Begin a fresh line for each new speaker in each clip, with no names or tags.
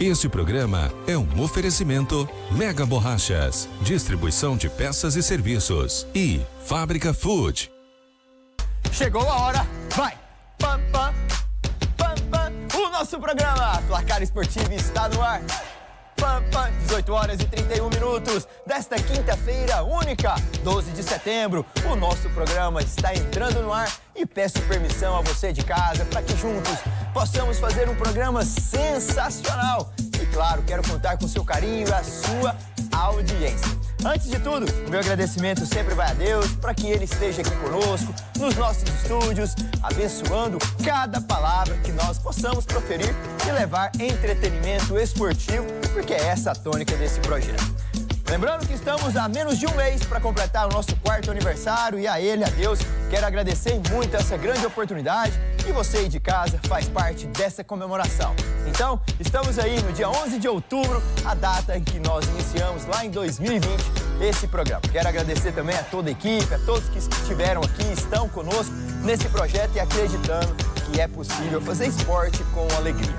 Este programa é um oferecimento Mega Borrachas, distribuição de peças e serviços e Fábrica Food.
Chegou a hora, vai! Pam, pam, pam, pam. O nosso programa Placar Esportivo está no ar. Pam, pam, 18 horas e 31 minutos desta quinta-feira única, 12 de setembro. O nosso programa está entrando no ar e peço permissão a você de casa para que juntos possamos fazer um programa sensacional. E claro, quero contar com o seu carinho e a sua audiência. Antes de tudo, o meu agradecimento sempre vai a Deus para que Ele esteja aqui conosco, nos nossos estúdios, abençoando cada palavra que nós possamos proferir e levar entretenimento esportivo, porque é essa a tônica desse projeto. Lembrando que estamos a menos de um mês para completar o nosso 4º aniversário e a Ele, a Deus, quero agradecer muito essa grande oportunidade e você aí de casa faz parte dessa comemoração. Então, estamos aí no dia 11 de outubro, a data em que nós iniciamos lá em 2020 esse programa. Quero agradecer também a toda a equipe, a todos que estiveram aqui, estão conosco nesse projeto e acreditando que é possível fazer esporte com alegria.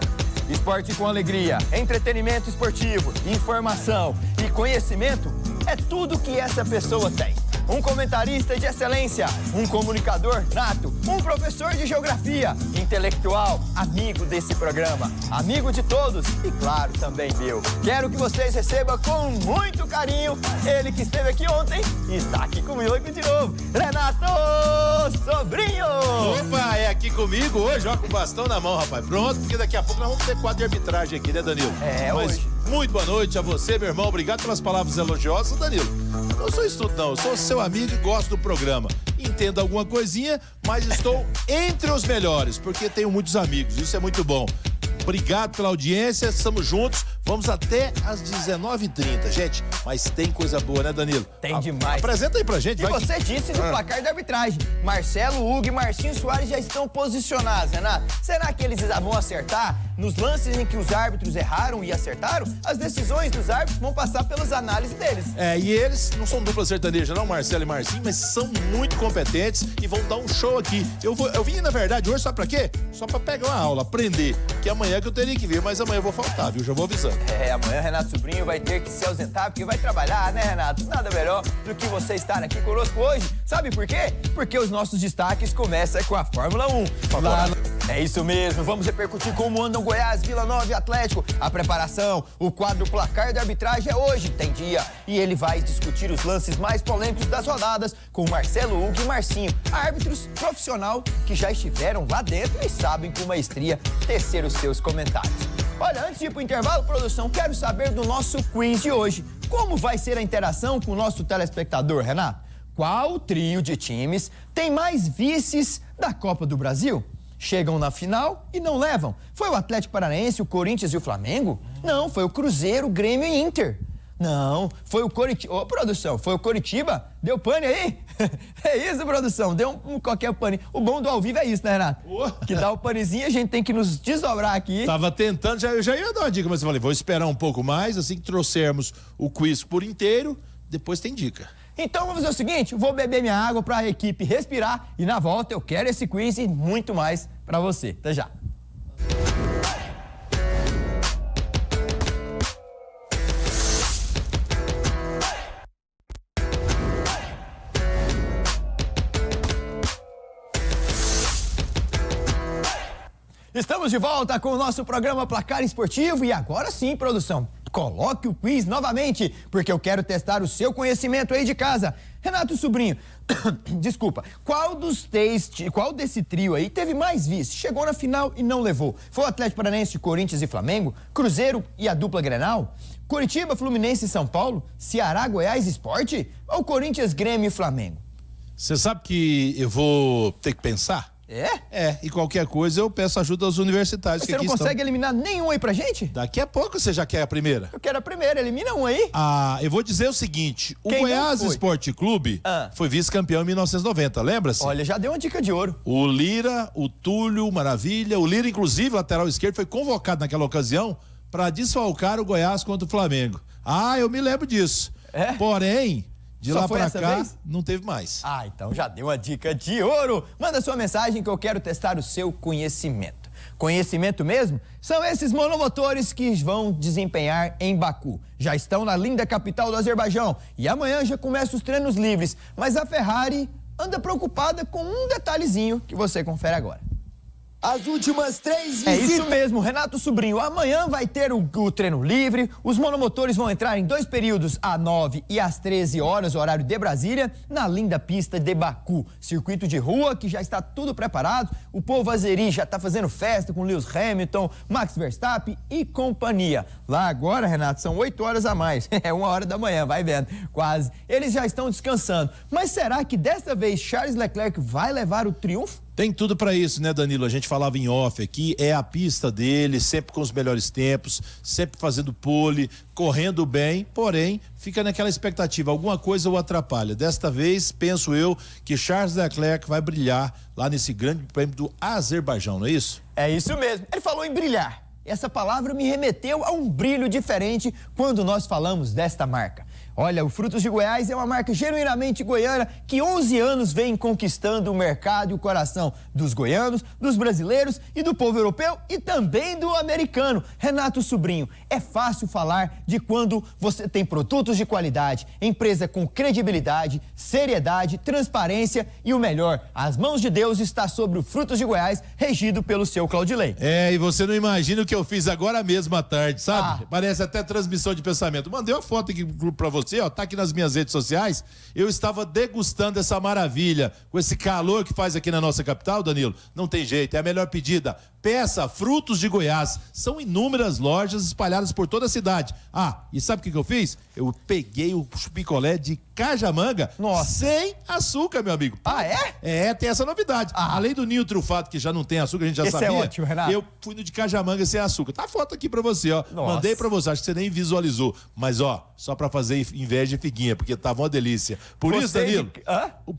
Esporte com alegria, entretenimento esportivo, informação e conhecimento é tudo que essa pessoa tem. Um comentarista de excelência, um comunicador nato, um professor de geografia, intelectual, amigo desse programa, amigo de todos e, claro, também meu. Quero que vocês recebam com muito carinho ele que esteve aqui ontem e está aqui comigo de novo, Renato Sobrinho!
Opa, é aqui comigo hoje, ó, com o bastão na mão, rapaz. Pronto, porque daqui a pouco nós vamos ter quadro de arbitragem aqui, né, Danilo?
Hoje.
Muito boa noite a você, meu irmão. Obrigado pelas palavras elogiosas, Danilo. Eu não sou estudo, não. Eu sou seu amigo e gosto do programa. Entendo alguma coisinha, mas estou entre os melhores, porque tenho muitos amigos. Isso é muito bom. Obrigado pela audiência, estamos juntos. Vamos até às 19h30, gente. Mas tem coisa boa, né, Danilo?
Tem demais.
Apresenta aí pra gente.
E você disse do placar da arbitragem. Marcelo, Hugo e Marcinho Soares já estão posicionados, Renato. Será que eles vão acertar? Nos lances em que os árbitros erraram e acertaram, as decisões dos árbitros vão passar pelas análises deles.
E eles não são dupla sertaneja, não, Marcelo e Marcinho, mas são muito competentes e vão dar um show aqui. Eu vim, na verdade, hoje, sabe pra quê? Só pra pegar uma aula, aprender. Que amanhã que eu teria que vir, mas amanhã eu vou faltar, viu? Já vou avisando.
Amanhã Renato Sobrinho vai ter que se ausentar, porque vai trabalhar, né, Renato? Nada melhor do que você estar aqui conosco hoje. Sabe por quê? Porque os nossos destaques começam com a Fórmula 1. É isso mesmo, vamos repercutir como andam Goiás, Vila Nova e Atlético. A preparação, o quadro placar da arbitragem é hoje, tem dia. E ele vai discutir os lances mais polêmicos das rodadas com Marcelo, Hugo e Marcinho, árbitros profissional que já estiveram lá dentro e sabem com maestria tecer os seus comentários. Olha, antes de ir pro intervalo, produção, quero saber do nosso quiz de hoje. Como vai ser a interação com o nosso telespectador, Renato? Qual trio de times tem mais vices da Copa do Brasil? Chegam na final e não levam. Foi o Atlético Paranaense, o Corinthians e o Flamengo? Não, foi o Cruzeiro, o Grêmio e Inter. Não, foi o Coritiba. Ô, produção, foi o Coritiba? Deu pane aí? É isso, produção, deu qualquer pane. O bom do ao vivo é isso, né, Renato? Que dá o panezinho, a gente tem que nos desdobrar aqui.
Tava tentando, eu já ia dar uma dica, mas eu falei, vou esperar um pouco mais, assim que trouxermos o quiz por inteiro, depois tem dica.
Então vamos fazer o seguinte, vou beber minha água para a equipe respirar e na volta eu quero esse quiz e muito mais para você. Até já. Estamos de volta com o nosso programa Placar Esportivo e agora sim, produção, coloque o quiz novamente, porque eu quero testar o seu conhecimento aí de casa. Renato Sobrinho, desculpa, qual desse trio aí teve mais vice? Chegou na final e não levou? Foi o Atlético Paranaense, Corinthians e Flamengo? Cruzeiro e a dupla Grenal? Coritiba, Fluminense e São Paulo? Ceará, Goiás e Sport? Ou Corinthians, Grêmio e Flamengo?
Você sabe que eu vou ter que pensar? E qualquer coisa eu peço ajuda aos universitários.
Você não consegue eliminar nenhum aí pra gente?
Daqui a pouco você já quer a primeira?
Eu quero a primeira, elimina um aí.
Eu vou dizer o seguinte, o Goiás Esporte Clube foi vice-campeão em 1990, lembra-se?
Olha, já deu uma dica de ouro.
O Lira, o Túlio, Maravilha, o Lira, inclusive, lateral esquerdo, foi convocado naquela ocasião para desfalcar o Goiás contra o Flamengo. Eu me lembro disso. Porém, de lá pra cá, não teve mais.
Então já deu uma dica de ouro. Manda sua mensagem que eu quero testar o seu conhecimento. Conhecimento mesmo? São esses monomotores que vão desempenhar em Baku. Já estão na linda capital do Azerbaijão e amanhã já começam os treinos livres. Mas a Ferrari anda preocupada com um detalhezinho que você confere agora.
As últimas 3 visitas...
É isso mesmo, Renato Sobrinho. Amanhã vai ter o treino livre. Os monomotores vão entrar em 2 períodos, às 9 e às 13 horas, horário de Brasília, na linda pista de Baku. Circuito de rua que já está tudo preparado. O povo azeri já está fazendo festa com Lewis Hamilton, Max Verstappen e companhia. Lá agora, Renato, são 8 horas a mais. É 1 hora da manhã, vai vendo. Quase. Eles já estão descansando. Mas será que desta vez Charles Leclerc vai levar o triunfo?
Tem tudo para isso, né, Danilo? A gente falava em off aqui, é a pista dele, sempre com os melhores tempos, sempre fazendo pole, correndo bem, porém, fica naquela expectativa, alguma coisa o atrapalha. Desta vez, penso eu, que Charles Leclerc vai brilhar lá nesse grande prêmio do Azerbaijão, não é isso?
É isso mesmo. Ele falou em brilhar. Essa palavra me remeteu a um brilho diferente quando nós falamos desta marca. Olha, o Frutos de Goiás é uma marca genuinamente goiana que 11 anos vem conquistando o mercado e o coração dos goianos, dos brasileiros e do povo europeu e também do americano. Renato Sobrinho, é fácil falar de quando você tem produtos de qualidade, empresa com credibilidade, seriedade, transparência e o melhor, as mãos de Deus está sobre o Frutos de Goiás, regido pelo seu Claudilei.
É, e você não imagina o que eu fiz agora mesmo à tarde, sabe? Parece até transmissão de pensamento. Mandei uma foto aqui pro grupo pra você, ó, tá aqui nas minhas redes sociais. Eu estava degustando essa maravilha, com esse calor que faz aqui na nossa capital, Danilo. Não tem jeito, é a melhor pedida. Peça Frutos de Goiás. São inúmeras lojas espalhadas por toda a cidade. Ah, e sabe o que eu fiz? Eu peguei o picolé de cajamanga sem açúcar, meu amigo.
Ah, é?
É, tem essa novidade. Além do ninho trufado, que já não tem açúcar, a gente já
Esse
sabia.
é ótimo, Renato.
Eu fui no de cajamanga sem açúcar. Tá a foto aqui pra você, ó.
Nossa.
Mandei pra você, acho que você nem visualizou. Mas, ó, só pra fazer inveja e figuinha, porque tava uma delícia. Por isso, Danilo,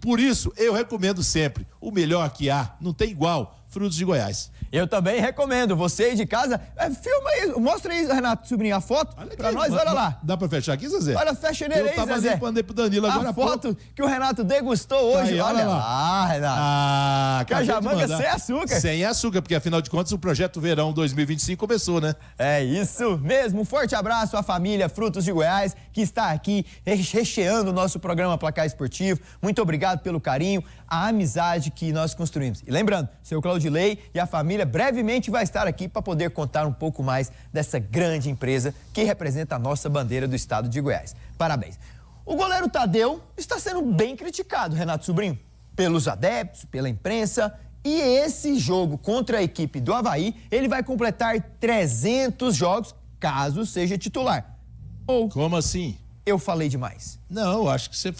por isso eu recomendo sempre. O melhor que há, não tem igual, Frutos de Goiás.
Eu também recomendo. Você aí de casa, filma aí, mostra aí, Renato Sobrinho, a foto pra nós, olha lá.
Dá pra fechar aqui, Zezé?
Olha, fecha nele aí, Zezé.
Eu tava limpando aí pro Danilo agora
a foto que o Renato degustou hoje,
aí,
olha lá, Renato.
Ah,
cajamanga sem açúcar.
Sem açúcar, porque afinal de contas o Projeto Verão 2025 começou, né?
É isso mesmo. Um forte abraço à família Frutos de Goiás, que está aqui recheando o nosso programa Placar Esportivo. Muito obrigado pelo carinho, a amizade que nós construímos. E lembrando, seu Claudilei e a família brevemente vai estar aqui para poder contar um pouco mais dessa grande empresa que representa a nossa bandeira do estado de Goiás. Parabéns. O goleiro Tadeu está sendo bem criticado, Renato Sobrinho, pelos adeptos, pela imprensa. E esse jogo contra a equipe do Avaí, ele vai completar 300 jogos, caso seja titular. Ou...
Como assim?
Eu falei demais.
Não, acho que você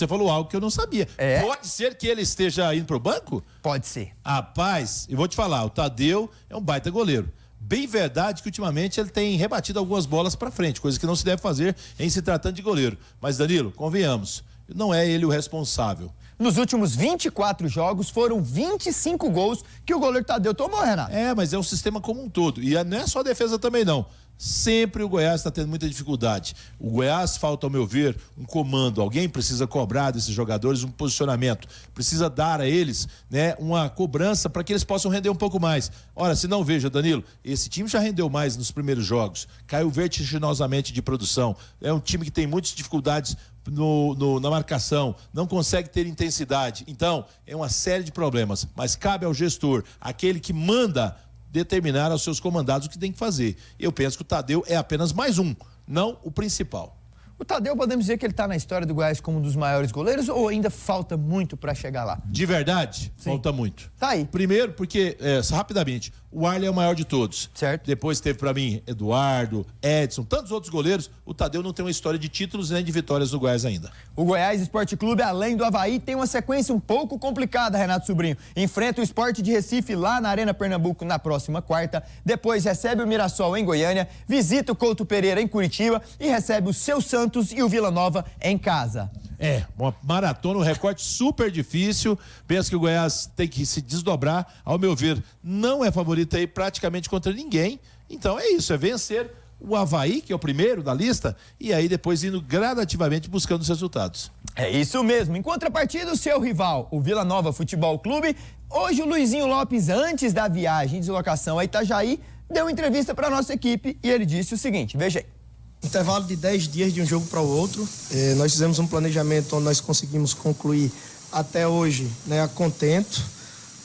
falou algo que eu não sabia.
É?
Pode ser que ele esteja indo pro banco?
Pode ser.
Rapaz, eu vou te falar, o Tadeu é um baita goleiro. Bem verdade que ultimamente ele tem rebatido algumas bolas pra frente, coisa que não se deve fazer em se tratando de goleiro. Mas, Danilo, convenhamos, não é ele o responsável.
Nos últimos 24 jogos, foram 25 gols que o goleiro Tadeu tomou, Renato.
É, mas é um sistema como um todo. E não é só a defesa também, não. Sempre o Goiás está tendo muita dificuldade. O Goiás falta, ao meu ver, um comando. Alguém precisa cobrar desses jogadores um posicionamento. Precisa dar a eles, né, uma cobrança para que eles possam render um pouco mais. Ora, se não, veja, Danilo, esse time já rendeu mais nos primeiros jogos. Caiu vertiginosamente de produção. É um time que tem muitas dificuldades na marcação, não consegue ter intensidade. Então, é uma série de problemas. Mas cabe ao gestor, aquele que manda, determinar aos seus comandados o que tem que fazer. Eu penso que o Tadeu é apenas mais um, não o principal.
O Tadeu, podemos dizer que ele está na história do Goiás como um dos maiores goleiros ou ainda falta muito para chegar lá?
De verdade,
Sim.
Falta muito.
Tá aí.
Primeiro porque, rapidamente, o Arley é o maior de todos.
Certo.
Depois teve para mim Eduardo, Edson, tantos outros goleiros. O Tadeu não tem uma história de títulos nem de vitórias no Goiás ainda.
O Goiás Esporte Clube, além do Avaí, tem uma sequência um pouco complicada, Renato Sobrinho. Enfrenta o Sport de Recife lá na Arena Pernambuco na próxima quarta. Depois recebe o Mirassol em Goiânia, visita o Couto Pereira em Curitiba e recebe o Seu Santos e o Vila Nova em casa.
É, uma maratona, um recorte super difícil. Penso que o Goiás tem que se desdobrar. Ao meu ver, não é favorito aí praticamente contra ninguém. Então é isso, é vencer o Avaí, que é o primeiro da lista, e aí depois indo gradativamente buscando os resultados.
É isso mesmo. Em contrapartida, o seu rival, o Vila Nova Futebol Clube, hoje o Luizinho Lopes, antes da viagem de deslocação a Itajaí, deu entrevista para a nossa equipe e ele disse o seguinte, veja aí.
Intervalo de 10 dias de um jogo para o outro. Nós fizemos um planejamento onde nós conseguimos concluir até hoje, né, a contento.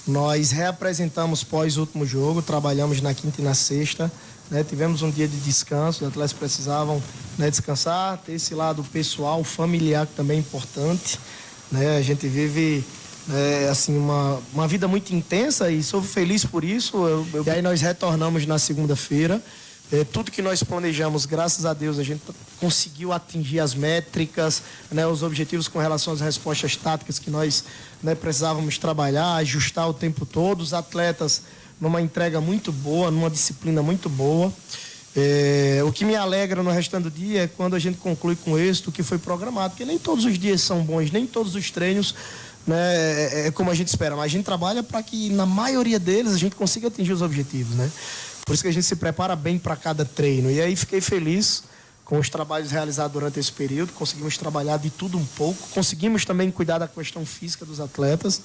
Nós reapresentamos pós último jogo, trabalhamos na quinta e na sexta, né, tivemos um dia de descanso, os atletas precisavam, né, descansar, ter esse lado pessoal, familiar que também é importante, né, a gente vive assim, uma vida muito intensa e sou feliz por isso. E aí nós retornamos na segunda-feira. Tudo que nós planejamos, graças a Deus, a gente conseguiu atingir as métricas, né, os objetivos com relação às respostas táticas que nós, né, precisávamos trabalhar, ajustar o tempo todo. Os atletas numa entrega muito boa, numa disciplina muito boa. O que me alegra no restante do dia é quando a gente conclui com êxito o que foi programado, porque nem todos os dias são bons, nem todos os treinos, né, é como a gente espera, mas a gente trabalha para que na maioria deles a gente consiga atingir os objetivos, né? Por isso que a gente se prepara bem para cada treino. E aí fiquei feliz com os trabalhos realizados durante esse período. Conseguimos trabalhar de tudo um pouco. Conseguimos também cuidar da questão física dos atletas.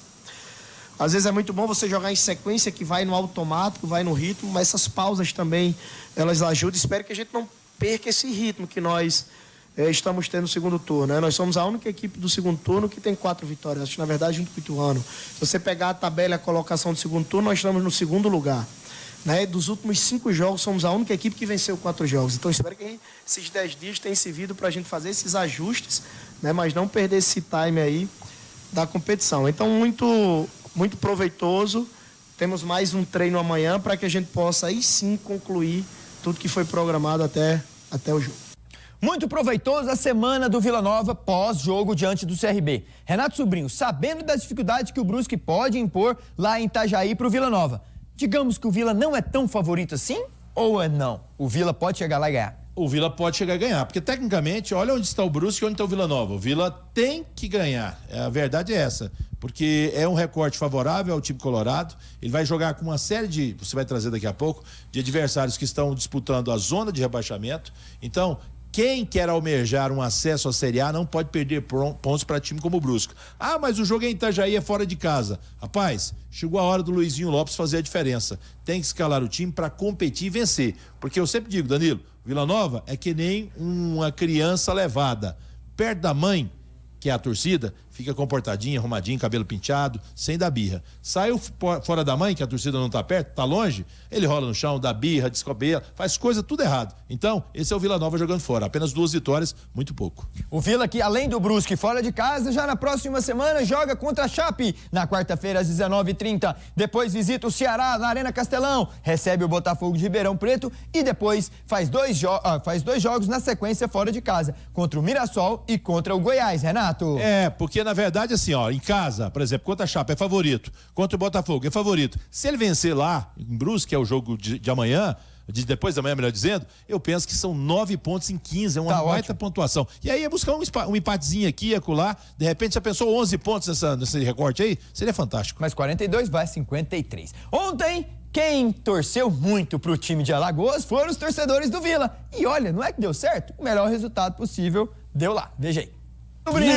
Às vezes é muito bom você jogar em sequência, que vai no automático, vai no ritmo, mas essas pausas também, elas ajudam. Espero que a gente não perca esse ritmo que nós estamos tendo no segundo turno, né? Nós somos a única equipe do segundo turno que tem 4 vitórias. Acho que, na verdade, junto com o Ituano. Se você pegar a tabela e a colocação do segundo turno, nós estamos no segundo lugar. Né? Dos últimos 5 jogos, somos a única equipe que venceu 4 jogos. Então, espero que esses 10 dias tenham servido para a gente fazer esses ajustes, né? Mas não perder esse time aí da competição. Então, muito proveitoso. Temos mais um treino amanhã para que a gente possa aí sim concluir tudo que foi programado até o jogo.
Muito proveitoso a semana do Vila Nova pós-jogo diante do CRB. Renato Sobrinho, sabendo das dificuldades que o Brusque pode impor lá em Itajaí para o Vila Nova, digamos que o Vila não é tão favorito assim ou é não? O Vila pode chegar lá e ganhar?
O Vila pode chegar a ganhar, porque tecnicamente, olha onde está o Brusque e onde está o Vila Nova. O Vila tem que ganhar, a verdade é essa, porque é um recorte favorável ao time colorado. Ele vai jogar com uma série de, você vai trazer daqui a pouco, de adversários que estão disputando a zona de rebaixamento. Então, quem quer almejar um acesso à Série A não pode perder pontos para time como o Brusque. Ah, mas o jogo em Itajaí é fora de casa. Rapaz, chegou a hora do Luizinho Lopes fazer a diferença. Tem que escalar o time para competir e vencer. Porque eu sempre digo, Danilo, Vila Nova é que nem uma criança levada. Perto da mãe, que é a torcida, fica comportadinho, arrumadinho, cabelo penteado, sem dar birra. Saiu fora da mãe, que a torcida não tá perto, tá longe, ele rola no chão, dá birra, descobela, faz coisa tudo errado. Então, esse é o Vila Nova jogando fora. Apenas 2 vitórias, muito pouco.
O Vila, que além do Brusque fora de casa, já na próxima semana joga contra a Chape, na quarta-feira às 19h30. Depois visita o Ceará na Arena Castelão, recebe o Botafogo de Ribeirão Preto e depois faz dois jogos na sequência fora de casa, contra o Mirassol e contra o Goiás, Renato.
Porque na verdade assim, ó, em casa, por exemplo, contra a Chape é favorito, contra o Botafogo é favorito. Se ele vencer lá em Brusque, que é o jogo de amanhã, depois da manhã, melhor dizendo, eu penso que são 9 pontos em 15, é uma baita pontuação. E aí é buscar um empatezinho aqui e acolá, de repente já pensou 11 pontos nesse recorte aí? Seria fantástico.
Mas 42 vai 53. Ontem, quem torceu muito pro time de Alagoas foram os torcedores do Vila. E olha, não é que deu certo? O melhor resultado possível deu lá. Veja aí.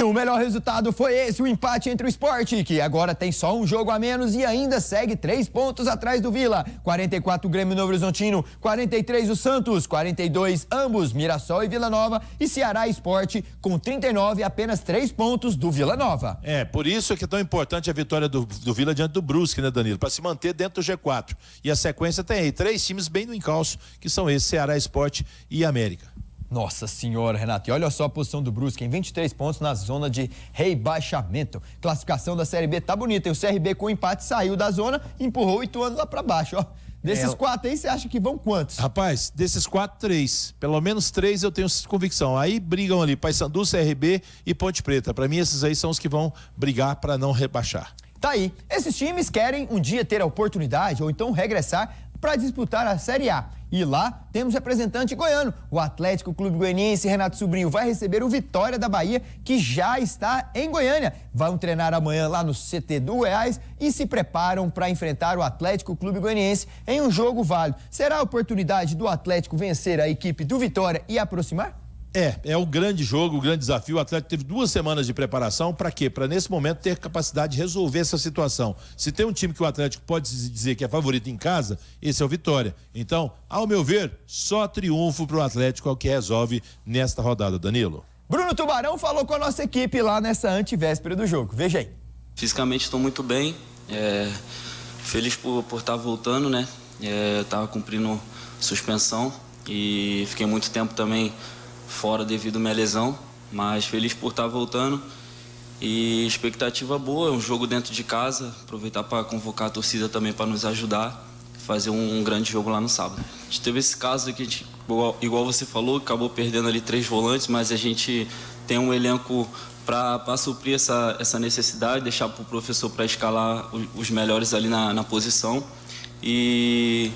O melhor resultado foi esse, o empate entre o Sport, que agora tem só um jogo a menos e ainda segue 3 pontos atrás do Vila. 44 o Grêmio Novo Horizontino, 43 o Santos, 42 ambos, Mirassol e Vila Nova, e Ceará e Sport com 39, apenas 3 pontos do Vila Nova.
Por isso é que é tão importante a vitória do Vila diante do Brusque, né, Danilo? Para se manter dentro do G4. E a sequência tem aí 3 times bem no encalço, que são esses, Ceará, Sport e América.
Nossa senhora, Renato, e olha só a posição do Brusque, em 23 pontos na zona de rebaixamento. Classificação da Série B tá bonita, e o CRB com empate saiu da zona e empurrou o Ituano lá pra baixo, ó. Desses 4 aí, você acha que vão quantos?
Rapaz, desses 4, 3. Pelo menos 3 eu tenho convicção. Aí brigam ali Paysandu, CRB e Ponte Preta. Pra mim, esses aí são os que vão brigar pra não rebaixar.
Tá aí, esses times querem um dia ter a oportunidade ou então regressar para disputar a Série A. E lá temos representante goiano. O Atlético Clube Goianiense, Renato Sobrinho, vai receber o Vitória da Bahia, que já está em Goiânia. Vão treinar amanhã lá no CT do Goiás e se preparam para enfrentar o Atlético Clube Goianiense em um jogo válido. Será a oportunidade do Atlético vencer a equipe do Vitória e aproximar?
É o grande jogo, o grande desafio. O Atlético teve 2 semanas de preparação. Para quê? Para nesse momento ter capacidade de resolver essa situação. Se tem um time que o Atlético pode dizer que é favorito em casa, esse é o Vitória. Então, ao meu ver, só triunfo para o Atlético é o que resolve nesta rodada, Danilo.
Bruno Tubarão falou com a nossa equipe lá nessa antivéspera do jogo. Veja aí.
Fisicamente estou muito bem, feliz por estar voltando, né? Estava cumprindo suspensão e fiquei muito tempo também fora devido à minha lesão, mas feliz por estar voltando e expectativa boa, é um jogo dentro de casa, aproveitar para convocar a torcida também para nos ajudar, fazer um grande jogo lá no sábado. A gente teve esse caso que a gente, igual você falou, acabou perdendo ali 3 volantes, mas a gente tem um elenco para suprir essa necessidade, deixar para o professor para escalar os melhores ali na posição. E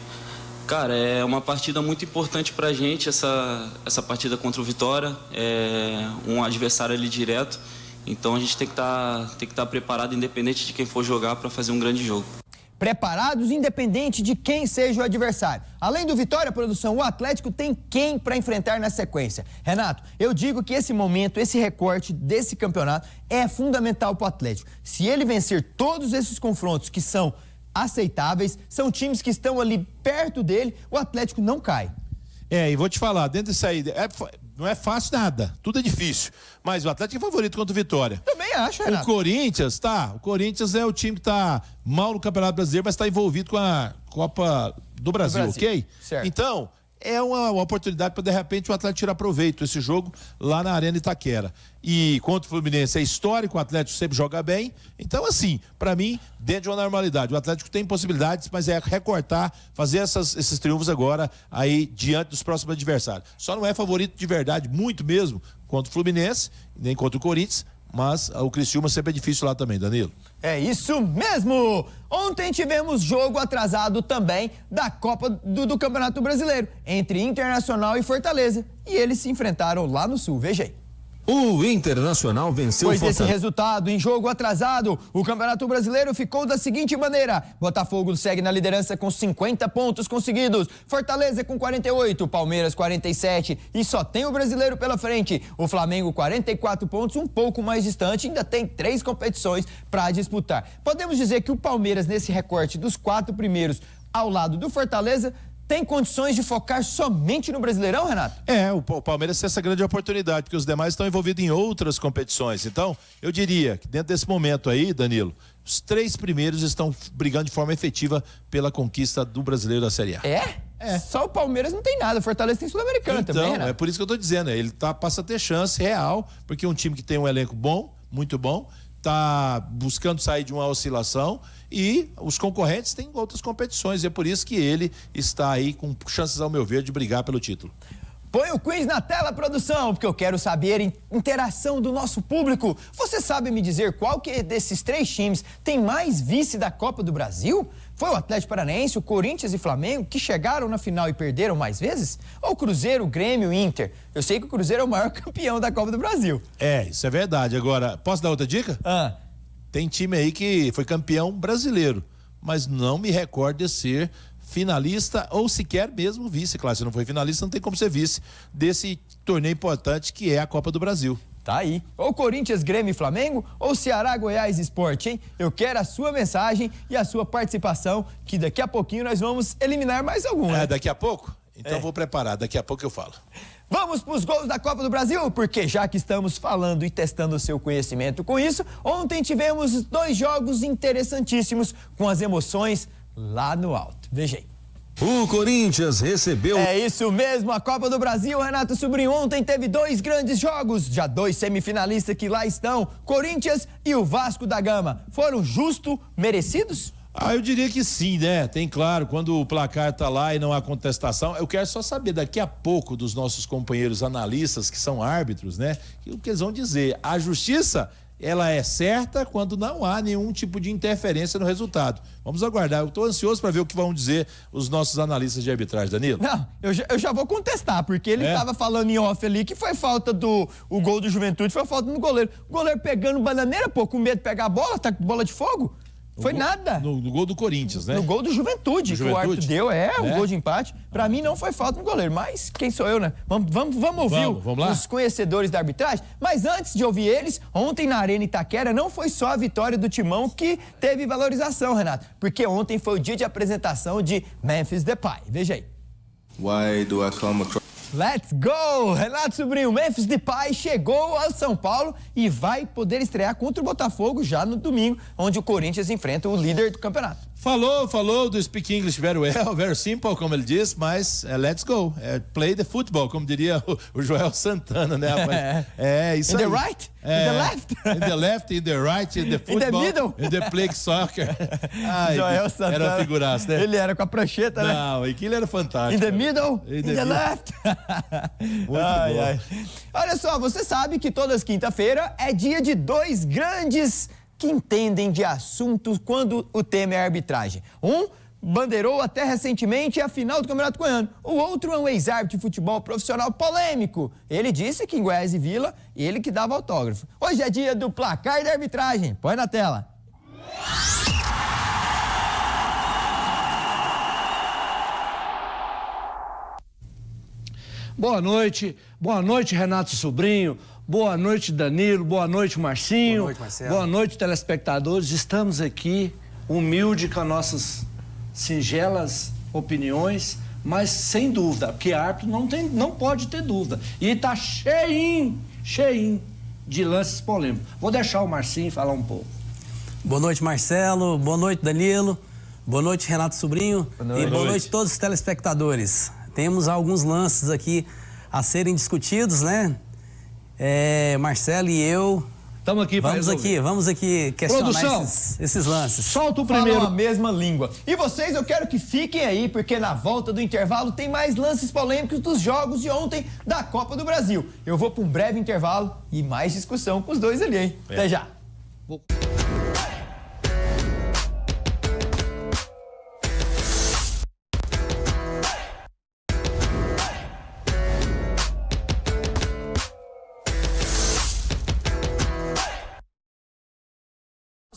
cara, é uma partida muito importante pra gente, essa partida contra o Vitória, é um adversário ali direto, então a gente tem que estar preparado, independente de quem for jogar, para fazer um grande jogo.
Preparados, independente de quem seja o adversário. Além do Vitória, produção, o Atlético tem quem para enfrentar na sequência. Renato, eu digo que esse momento, esse recorte desse campeonato é fundamental para o Atlético. Se ele vencer todos esses confrontos que são aceitáveis, são times que estão ali perto dele, o Atlético não cai.
E vou te falar, dentro disso aí, não é fácil nada, tudo é difícil, mas o Atlético é favorito contra o Vitória.
Também acho, Renato.
O Corinthians é o time que tá mal no Campeonato Brasileiro, mas está envolvido com a Copa do Brasil, ok?
Certo.
Então, é uma oportunidade para, de repente, o Atlético tirar proveito desse jogo lá na Arena Itaquera. E contra o Fluminense é histórico, o Atlético sempre joga bem. Então, assim, para mim, dentro de uma normalidade, o Atlético tem possibilidades, mas é recortar, fazer esses triunfos agora aí diante dos próximos adversários. Só não é favorito de verdade, muito mesmo, contra o Fluminense, nem contra o Corinthians, mas o Criciúma sempre é difícil lá também, Danilo.
É isso mesmo! Ontem tivemos jogo atrasado também da Copa do Campeonato Brasileiro, entre Internacional e Fortaleza. E eles se enfrentaram lá no Sul, veja aí.
O Internacional venceu o
Pois esse
Fortaleza.
resultado em jogo atrasado, o Campeonato Brasileiro ficou da seguinte maneira: Botafogo segue na liderança com 50 pontos conseguidos, Fortaleza com 48, Palmeiras 47 e só tem o Brasileiro pela frente. O Flamengo 44 pontos, um pouco mais distante, ainda tem 3 competições para disputar. Podemos dizer que o Palmeiras, nesse recorte dos 4 primeiros ao lado do Fortaleza, tem condições de focar somente no Brasileirão, Renato?
O Palmeiras tem essa grande oportunidade, porque os demais estão envolvidos em outras competições. Então, eu diria que dentro desse momento aí, Danilo, os 3 primeiros estão brigando de forma efetiva pela conquista do Brasileiro da Série A.
É? Só o Palmeiras não tem nada, o Fortaleza tem Sul-Americana
Então,
também, Renato.
é por isso que eu tô dizendo, ele passa a ter chance real, porque é um time que tem um elenco bom, muito bom, tá buscando sair de uma oscilação e os concorrentes têm outras competições, e é por isso que ele está aí com chances, ao meu ver, de brigar pelo título.
Põe o quiz na tela, produção, porque eu quero saber a interação do nosso público. Você sabe me dizer qual que desses 3 times tem mais vice da Copa do Brasil? Foi o Atlético Paranaense, o Corinthians e Flamengo que chegaram na final e perderam mais vezes? Ou Cruzeiro, Grêmio e Inter? Eu sei que o Cruzeiro é o maior campeão da Copa do Brasil.
Isso é verdade. Agora, posso dar outra dica? Tem time aí que foi campeão brasileiro, mas não me recordo de ser finalista ou sequer mesmo vice. Claro, se não foi finalista, não tem como ser vice desse torneio importante que é a Copa do Brasil.
Tá aí. Ou Corinthians, Grêmio e Flamengo, ou Ceará, Goiás e Sport, hein? Eu quero a sua mensagem e a sua participação, que daqui a pouquinho nós vamos eliminar mais algum, né?
Daqui a pouco? Então vou preparar, daqui a pouco eu falo.
Vamos para os gols da Copa do Brasil, porque já que estamos falando e testando o seu conhecimento com isso, ontem tivemos 2 jogos interessantíssimos com as emoções lá no alto. Veja aí.
O Corinthians recebeu...
É isso mesmo, a Copa do Brasil, Renato Sobrinho, ontem teve 2 grandes jogos, já 2 semifinalistas que lá estão, Corinthians e o Vasco da Gama. Foram justo, merecidos?
Eu diria que sim, né? Tem claro, quando o placar tá lá e não há contestação, eu quero só saber daqui a pouco dos nossos companheiros analistas, que são árbitros, né? O que eles vão dizer. A justiça, ela é certa quando não há nenhum tipo de interferência no resultado. Vamos aguardar. Eu estou ansioso para ver o que vão dizer os nossos analistas de arbitragem, Danilo.
Não, eu já vou contestar, porque ele estava falando em off ali que foi falta o gol do Juventude, foi falta no goleiro. O goleiro pegando bananeira, pô, com medo de pegar a bola, tá com bola de fogo. Foi nada.
No gol do Corinthians, né?
No gol do Juventude, que o árbitro deu, o gol de empate. Pra mim não foi falta no goleiro, mas quem sou eu, né? Vamos ouvir os conhecedores da arbitragem. Mas antes de ouvir eles, ontem na Arena Itaquera não foi só a vitória do Timão que teve valorização, Renato. Porque ontem foi o dia de apresentação de Memphis Depay. Veja aí.
Why do I come across?
Let's go! Renato Sobrinho, Memphis Depay chegou ao São Paulo e vai poder estrear contra o Botafogo já no domingo, onde o Corinthians enfrenta o líder do campeonato.
Falou do speak English very well, very simple, como ele diz, mas let's go, play the football, como diria o Joel Santana, né, rapaz? Isso aí.
In the right? In the left?
In the left, in the right, in the football.
In the middle?
In the play soccer. Ai,
Joel Santana.
Era um figuraço, né?
Ele era com a prancheta, né?
Não, aquilo era fantástico.
In the middle, in the left.
Muito bom.
Olha só, você sabe que todas quinta-feira é dia de dois grandes que entendem de assuntos quando o tema é arbitragem. Um bandeirou até recentemente a final do Campeonato Goiano. O outro é um ex-árbitro de futebol profissional polêmico. Ele disse que em Goiás e Vila, ele que dava autógrafo. Hoje é dia do placar da arbitragem. Põe na tela.
Boa noite Renato Sobrinho, boa noite Danilo, boa noite Marcinho,
boa noite, Marcelo.
Boa noite telespectadores, estamos aqui humilde com as nossas singelas opiniões, mas sem dúvida, porque árbitro não pode ter dúvida, e tá cheinho de lances polêmicos. Vou deixar o Marcinho falar um pouco.
Boa noite Marcelo, boa noite Danilo, boa noite Renato Sobrinho e boa noite a todos os telespectadores. Temos alguns lances aqui a serem discutidos, né? Marcelo e eu.
Estamos aqui para resolver.
Vamos aqui questionar
Produção,
esses lances.
Solta o primeiro.
Falam a mesma língua. E vocês, eu quero que fiquem aí, porque na volta do intervalo tem mais lances polêmicos dos jogos de ontem da Copa do Brasil. Eu vou para um breve intervalo e mais discussão com os dois ali, hein? Até já.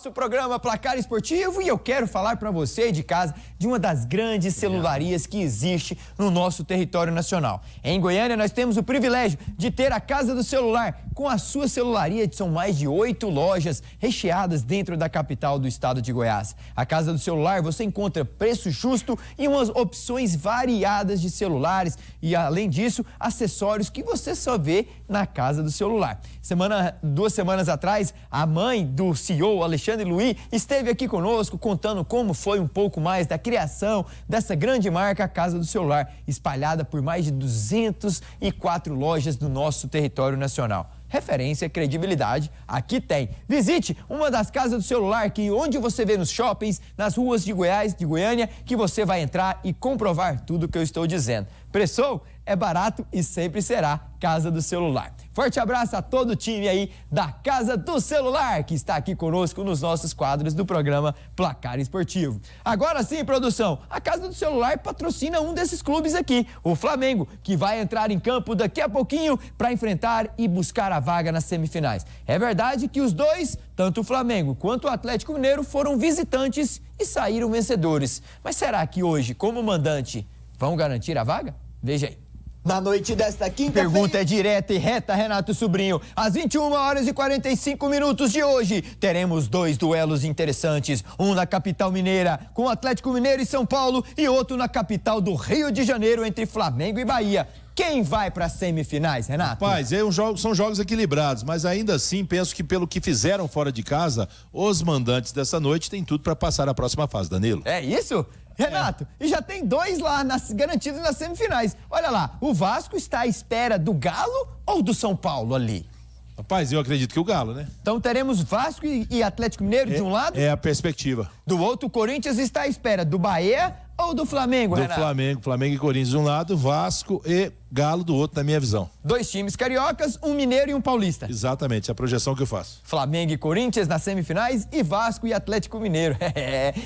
O programa Placar Esportivo e eu quero falar para você de casa de uma das grandes celularias que existe no nosso território nacional. Em Goiânia nós temos o privilégio de ter a Casa do Celular com a sua celularia, são mais de 8 lojas recheadas dentro da capital do estado de Goiás. A Casa do Celular você encontra preço justo e umas opções variadas de celulares e além disso acessórios que você só vê na Casa do Celular. 2 semanas atrás a mãe do CEO Alexandre Luiz esteve aqui conosco contando como foi um pouco mais da criação dessa grande marca, a Casa do Celular, espalhada por mais de 204 lojas do nosso território nacional. Referência, credibilidade, aqui tem. Visite uma das casas do celular que onde você vê nos shoppings, nas ruas de Goiás, de Goiânia, que você vai entrar e comprovar tudo o que eu estou dizendo. Preçou? É barato e sempre será Casa do Celular. Forte abraço a todo o time aí da Casa do Celular que está aqui conosco nos nossos quadros do programa Placar Esportivo. Agora sim, produção, a Casa do Celular patrocina um desses clubes aqui, o Flamengo, que vai entrar em campo daqui a pouquinho para enfrentar e buscar a vaga nas semifinais. É verdade que os dois, tanto o Flamengo quanto o Atlético Mineiro, foram visitantes e saíram vencedores. Mas será que hoje, como mandante, vão garantir a vaga? Veja aí.
Na noite desta quinta-feira...
Pergunta é direta e reta, Renato Sobrinho. Às 21h45 de hoje, teremos 2 duelos interessantes. Um na capital mineira, com Atlético Mineiro e São Paulo, e outro na capital do Rio de Janeiro, entre Flamengo e Bahia. Quem vai para as semifinais, Renato?
Rapaz, são jogos equilibrados, mas ainda assim penso que pelo que fizeram fora de casa, os mandantes dessa noite têm tudo para passar a próxima fase, Danilo.
É isso? Renato, e já tem 2 lá garantidos nas semifinais. Olha lá, o Vasco está à espera do Galo ou do São Paulo ali?
Rapaz, eu acredito que o Galo, né?
Então teremos Vasco e Atlético Mineiro de um lado.
É a perspectiva.
Do outro, o Corinthians está à espera do Bahia ou do Flamengo,
Do
Renato?
Flamengo e Corinthians de um lado, Vasco e Galo do outro, na minha visão.
2 times cariocas, um mineiro e um paulista.
Exatamente, é a projeção que eu faço.
Flamengo e Corinthians nas semifinais e Vasco e Atlético Mineiro.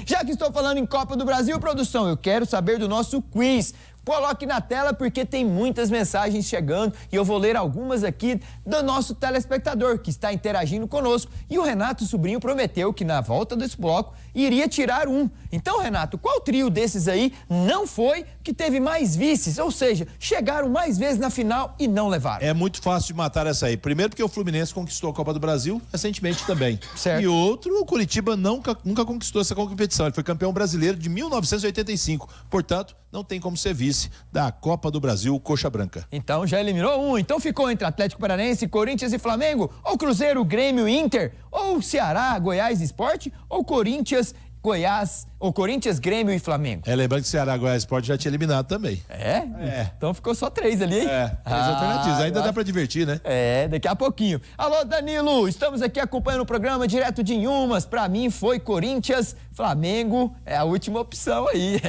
Já que estou falando em Copa do Brasil, produção, eu quero saber do nosso quiz. Coloque na tela porque tem muitas mensagens chegando e eu vou ler algumas aqui do nosso telespectador que está interagindo conosco. E o Renato Sobrinho prometeu que na volta desse bloco iria tirar um. Então, Renato, qual trio desses aí não foi que teve mais vices? Ou seja, chegaram mais vezes na final e não levaram.
É muito fácil de matar essa aí. Primeiro porque o Fluminense conquistou a Copa do Brasil recentemente também.
Certo.
E outro, o Curitiba nunca conquistou essa competição. Ele foi campeão brasileiro de 1985. Portanto, não tem como ser vice da Copa do Brasil Coxa Branca.
Então já eliminou um. Então ficou entre Atlético Paranaense, Corinthians e Flamengo, ou Cruzeiro, Grêmio e Inter, ou Ceará, Goiás e Sport, ou Corinthians, Goiás, ou Corinthians, Grêmio e Flamengo.
Lembrando que o Ceará, Goiás e Sport já tinha eliminado também.
É? Então ficou só 3 ali, hein?
Três alternativas. Ainda dá pra divertir, né?
Daqui a pouquinho. Alô, Danilo, estamos aqui acompanhando o programa direto de Inhumas. Pra mim foi Corinthians, Flamengo, é a última opção aí.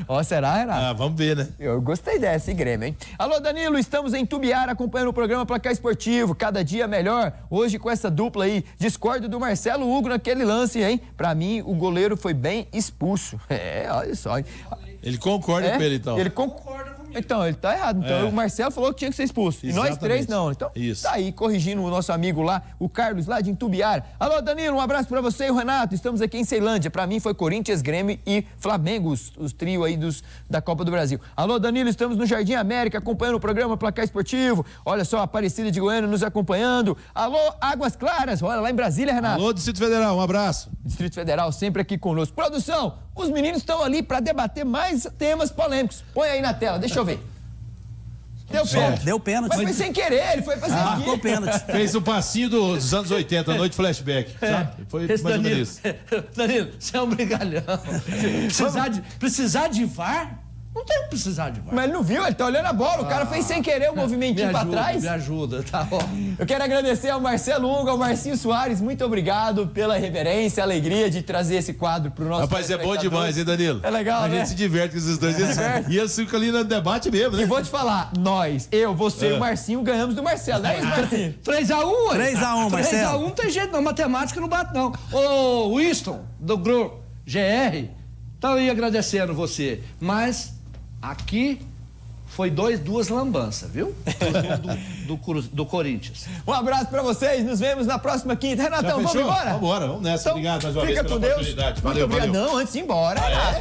Ó, será, Renato?
Vamos ver, né?
Eu gostei dessa, hein, Grêmio, hein? Alô, Danilo, estamos em Tubiara acompanhando o programa Placar Esportivo, cada dia melhor. Hoje com essa dupla aí, discordo do Marcelo Hugo naquele lance, hein? Pra mim, o goleiro foi bem expulso. Olha só, hein?
Ele concorda com ele, então.
Ele concorda comigo. Então, ele tá errado. Então, o Marcelo falou que tinha que ser expulso.
Exatamente.
E nós 3 não. Então,
isso.
Tá aí, corrigindo o nosso amigo lá, o Carlos, lá de Intubiara. Alô, Danilo, um abraço pra você e o Renato. Estamos aqui em Ceilândia. Pra mim foi Corinthians, Grêmio e Flamengo, os trio aí da Copa do Brasil. Alô, Danilo, estamos no Jardim América, acompanhando o programa Placar Esportivo. Olha só, Aparecida de Goiânia nos acompanhando. Alô, Águas Claras, olha lá em Brasília, Renato.
Alô, Distrito Federal, um abraço.
Distrito Federal sempre aqui conosco. Produção, os meninos estão ali para debater mais temas polêmicos. Põe aí na tela, deixa eu ver. Deu pênalti.
Deu pênalti.
Mas foi sem querer, ele foi fazer aqui.
Ficou pênalti.
Fez o passinho dos anos 80, noite flashback, sabe? Foi mais ou menos isso.
Danilo, você é um brigalhão. Precisar de VAR? Não tem que precisar de VAR.
Mas ele não viu, ele tá olhando a bola. O cara fez sem querer o movimentinho pra trás.
Me ajuda, tá bom.
Eu quero agradecer ao Marcelo Hugo, ao Marcinho Soares. Muito obrigado pela reverência, alegria de trazer esse quadro pro nosso
Rapaz, é bom demais, hein, Danilo?
É legal,
A
né?
gente se diverte com esses dois. E eles ficam ali no debate mesmo, né?
E vou te falar, nós, eu, você e o Marcinho ganhamos do Marcelo. Não é isso, Marcinho?
3x1,
3x1, Marcelo.
3x1 não tem jeito não, matemática não bate não. Ô, Winston, do grupo GR, tá aí agradecendo você, mas aqui foi duas lambanças, viu? Do Corinthians.
Um abraço pra vocês, nos vemos na próxima quinta. Renatão, vamos embora?
Vamos embora, vamos nessa.
Então,
Obrigado mais uma vez
fica
pela
com Deus.
oportunidade.
Muito
Valeu,
obrigado.
valeu.
Não, antes de ir embora, Renato.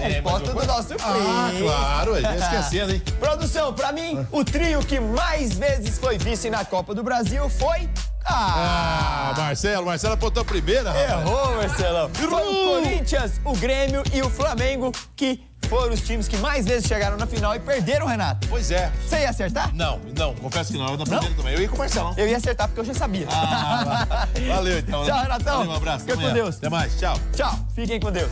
Resposta do nosso quiz.
Claro, ia esquecendo, hein?
Produção, pra mim, o trio que mais vezes foi vice na Copa do Brasil foi...
Marcelo apontou a primeira, rapaz.
Errou, Marcelão. Foi o Corinthians, o Grêmio e o Flamengo que foram os times que mais vezes chegaram na final e perderam, Renato.
Pois é.
Você ia acertar?
Não, confesso que não. Eu na primeira também. Eu ia com o Marcelão.
Eu ia acertar porque eu já sabia.
Valeu, então.
Tchau, Renatão.
Valeu, um abraço.
Fica com Deus.
Até mais, tchau.
Tchau. Fiquem com Deus.